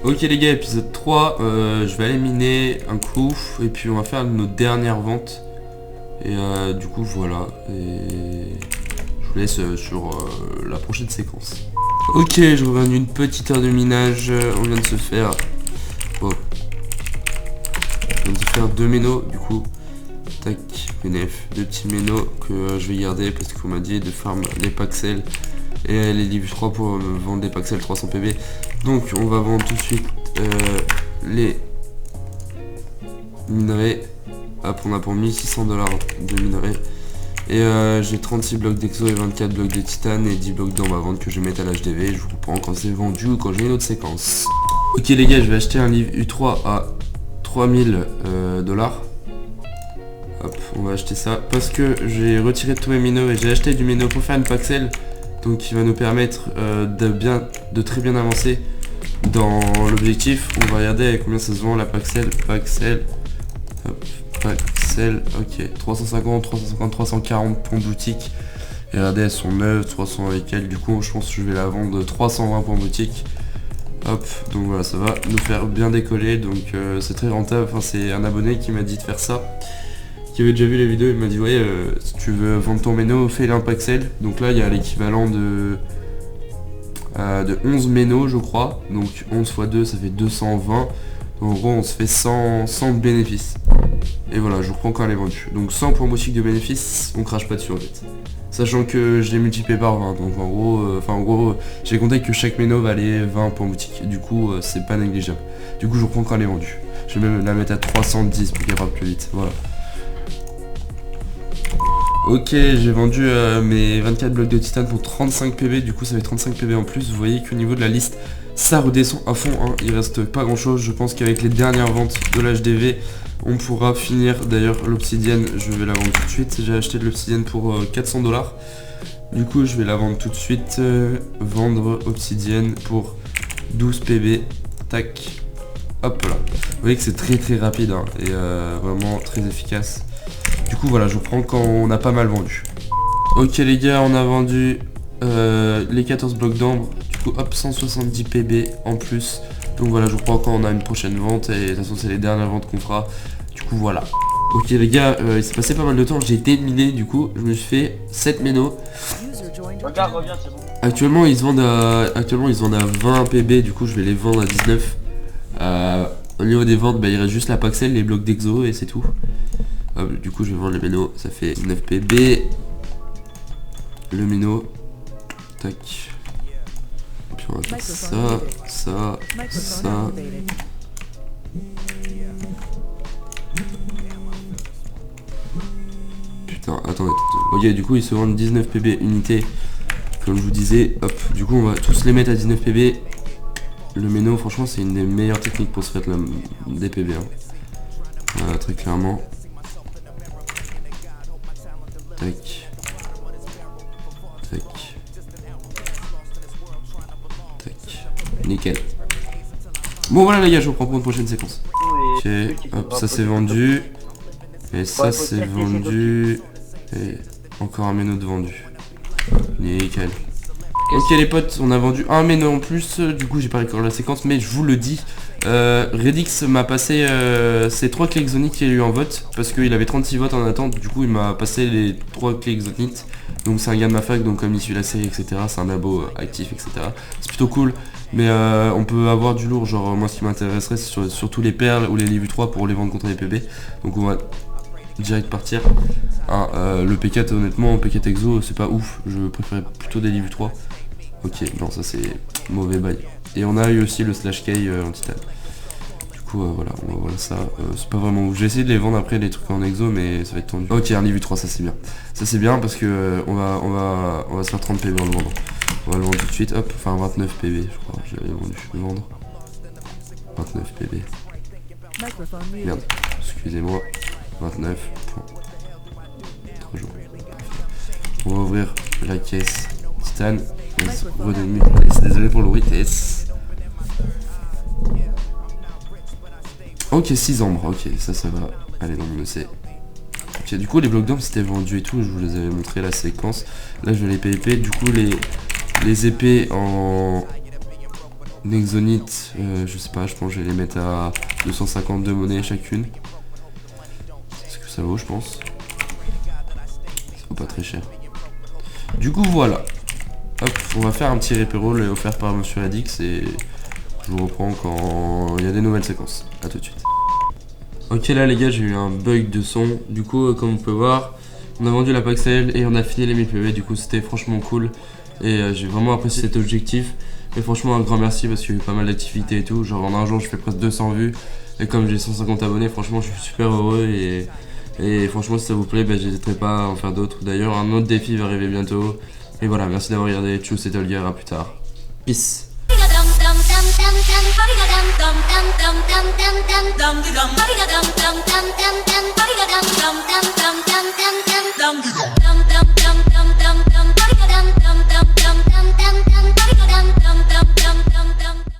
Ok les gars, épisode 3, je vais aller miner un coup et puis on va faire nos dernières ventes. Et du coup voilà, et je vous laisse sur la prochaine séquence. Ok, je reviens d'une petite heure de minage, on vient de se faire... Oh. On vient de se faire 2 ménos du coup. Tac, BNF, 2 petits ménos que je vais garder parce qu'on m'a dit de farm les Paxel et les livres 3 pour vendre des Paxel 300 PB. Donc on va vendre tout de suite les minerais. Hop, on a pour 1600 $ de minerais. Et j'ai 36 blocs d'exo et 24 blocs de titane et 10 blocs d'or à vendre que je vais mettre à l'HDV. Je vous reprends quand c'est vendu ou quand j'ai une autre séquence. Ok les gars, je vais acheter un livre U3 à 3000 $. Hop, on va acheter ça parce que j'ai retiré tous mes minos et j'ai acheté du mino pour faire une Paxel. Donc qui va nous permettre de très bien avancer dans l'objectif. On va regarder avec combien ça se vend la Paxel. Hop, Paxel, ok, 350, 350, 340 points boutique. Et regardez, elles sont neuves, 300 avec elles. Du coup, je pense que je vais la vendre 320 points boutique. Hop, donc voilà, ça va nous faire bien décoller. Donc c'est très rentable. Enfin, c'est un abonné qui m'a dit de faire ça, qui avait déjà vu les vidéos. Il m'a dit ouais, si tu veux vendre ton méno, fais un Paxel. Donc là, il y a l'équivalent de 11 ménos, je crois. Donc 11 x 2, ça fait 220. En gros, on se fait 100 de bénéfices. Et voilà, je vous reprends quand elle est vendue. Donc 100 points boutiques de bénéfices, on crache pas dessus en fait. Sachant que je l'ai multiplié par 20. Donc en gros, j'ai compté que chaque méno valait 20 points boutique. Du coup, c'est pas négligeable. Du coup, je reprends quand elle est vendue. Je vais même la mettre à 310 pour qu'elle parte plus vite. Voilà. Ok, j'ai vendu mes 24 blocs de titane pour 35 PB, du coup ça fait 35 PB en plus. Vous voyez qu'au niveau de la liste, ça redescend à fond, hein. Il reste pas grand chose. Je pense qu'avec les dernières ventes de l'HDV, on pourra finir. D'ailleurs, l'obsidienne, je vais la vendre tout de suite. J'ai acheté de l'obsidienne pour 400 $. Du coup, je vais la vendre tout de suite. Vendre obsidienne pour 12 PB. Tac. Hop là. Vous voyez que c'est très rapide, hein, et vraiment très efficace. Du coup voilà, je reprends quand on a pas mal vendu. Ok les gars, on a vendu les 14 blocs d'ambre. Du coup hop, 170 PB en plus. Donc voilà, je reprends quand on a une prochaine vente. Et de toute façon c'est les dernières ventes qu'on fera. Du coup voilà. Ok les gars, il s'est passé pas mal de temps. J'ai été miné, du coup je me suis fait 7 ménos. Reviens, c'est bon. Actuellement ils se vendent à 20 PB. Du coup je vais les vendre à 19. Au niveau des ventes, bah, il reste juste la Paxel, les blocs d'exo et c'est tout. Du coup je vais vendre les ménos, ça fait 9 PB. Le méno. Tac. Et puis on va faire ça. Putain, attendez. Ok, du coup ils se vendent 19 PB unité. Comme je vous disais, hop, du coup on va tous les mettre à 19 PB. Le méno, franchement c'est une des meilleures techniques pour se faire des PB, hein. Très clairement. Tac. Tac. Tac. Nickel. Bon voilà les gars, je reprends pour une prochaine séquence. Ok, hop, ça c'est vendu. Et ça c'est vendu. Et encore un méno de vendu. Nickel. Ok les potes, on a vendu un méno en plus. Du coup j'ai pas récolté la séquence, mais je vous le dis, Redix m'a passé ces 3 clés exonites qu'il y a eu en vote, parce qu'il avait 36 votes en attente. Du coup il m'a passé les 3 clés exonites. Donc c'est un gars de ma fac, donc comme il suit la série, etc. C'est un abo actif, etc. C'est plutôt cool. Mais on peut avoir du lourd. Genre moi ce qui m'intéresserait c'est surtout les perles ou les livres 3 pour les vendre contre les PB. Donc on va direct partir. Le P4 honnêtement, P4 exo c'est pas ouf. Je préférais plutôt des livres 3. Ok, non ça c'est mauvais bail. Et on a eu aussi le slash K en titane. Du coup voilà, on va voir ça. C'est pas vraiment ouf. J'ai essayé de les vendre après les trucs en exo, mais ça va être tendu. Ok, un livre 3, ça c'est bien. Ça c'est bien parce que on va se faire 30 PB en le vendant. On va le vendre tout de suite. Hop, enfin 29 PB je crois. J'avais vendu le vendre. 29 PB. Merde, excusez-moi. 29 points. 3 jours. On va ouvrir la caisse titane. Désolé pour le vitesse. Ok, 6 ombres, ok, ça va aller dans mon EC. Ok, du coup les blocs d'ombre c'était vendu et tout, je vous les avais montré la séquence. Là je vais les PvP, du coup les épées en Nexonite, je sais pas, je pense que je vais les mettre à 250 de monnaie chacune. C'est ce que ça vaut, je pense. Ça vaut pas très cher. Du coup, voilà. Hop, on va faire un petit repair offert par Monsieur Adix et je vous reprends quand il y a des nouvelles séquences. A tout de suite. Ok, là les gars, j'ai eu un bug de son. Du coup, comme on peut voir, on a vendu la Paxel et on a fini les 1000 PV. Du coup, c'était franchement cool et j'ai vraiment apprécié cet objectif. Et franchement, un grand merci parce qu'il y a eu pas mal d'activités et tout. Genre en un jour, je fais presque 200 vues et comme j'ai 150 abonnés, franchement, je suis super heureux et franchement, si ça vous plaît, j'hésiterai pas à en faire d'autres. D'ailleurs, un autre défi va arriver bientôt. Et voilà, merci d'avoir regardé. Tchuss, c'était Olga, à plus tard. Peace. Dum